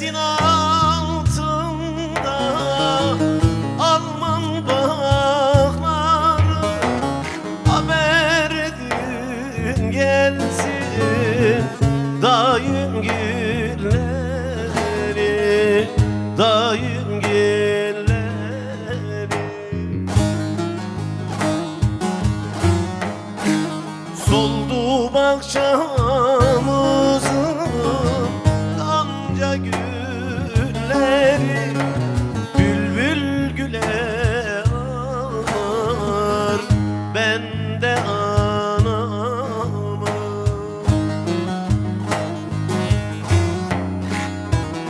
denizin altında Alman bağları haber edin gelsin dayım gülleri, dayım gülleri. Soldu bahçamızın amca gülleri, bülbül güle ağlar ben de anama.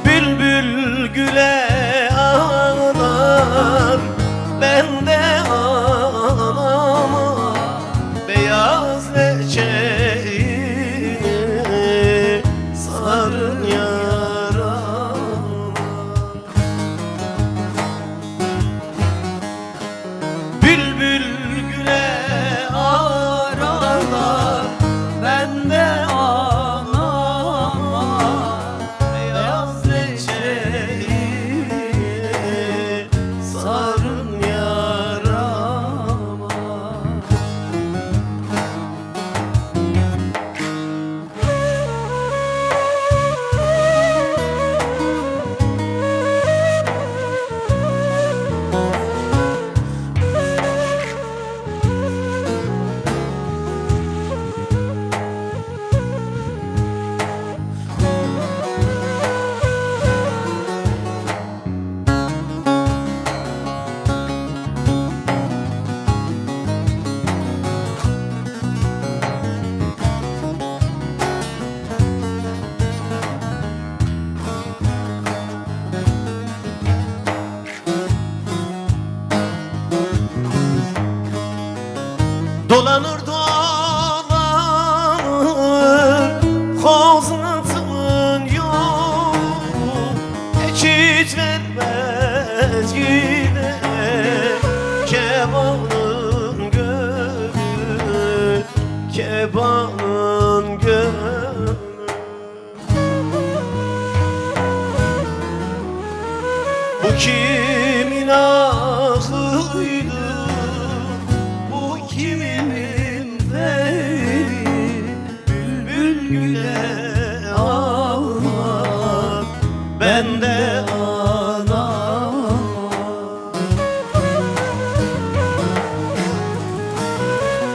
Bülbül güle ağlar ben de anama. Beyaz leçeyi sarın yarama. Bülbül güle ağlar ben de anama. Beyaz leçeyi sarın yarama. Dolanır dolanır Kozlat'ın yolu, geçit vermez yine kebanın gönlü, kebanın gönlü. Bu kimin ahıydı, kimin beni, bülbül güle ağlar ben de anama.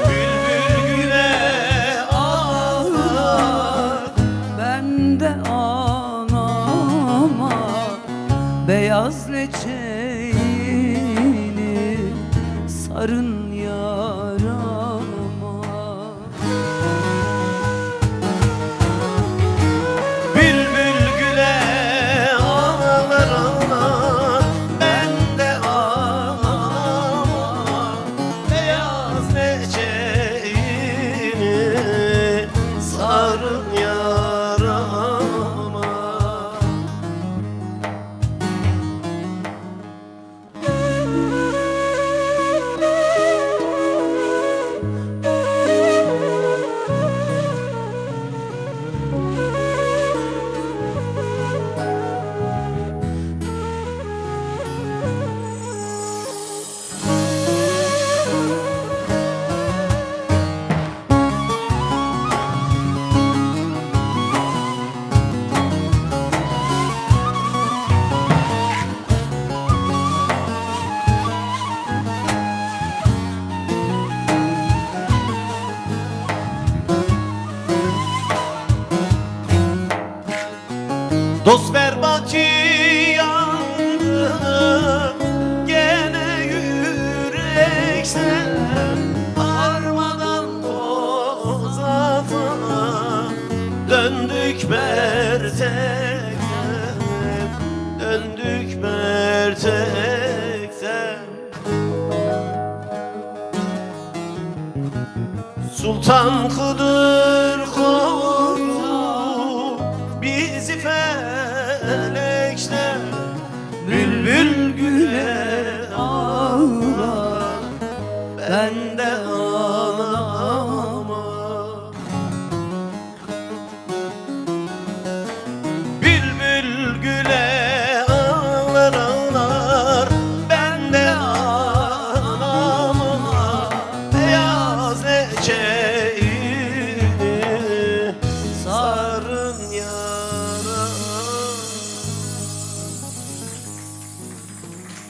Bülbül güle ağlar ben de anama. Beyaz leçeğini sarın yarama. Bülbül güle ağlar ağlar ben de anama. Beyaz leçeğini sarın yarama. Dost ver bak ki yandı gene yüreksen, armadan tozata döndük mertekten, döndük mertekten. Sultan Kıdır koru bizi felekten, bülbül güle ağlar ben de ağlar.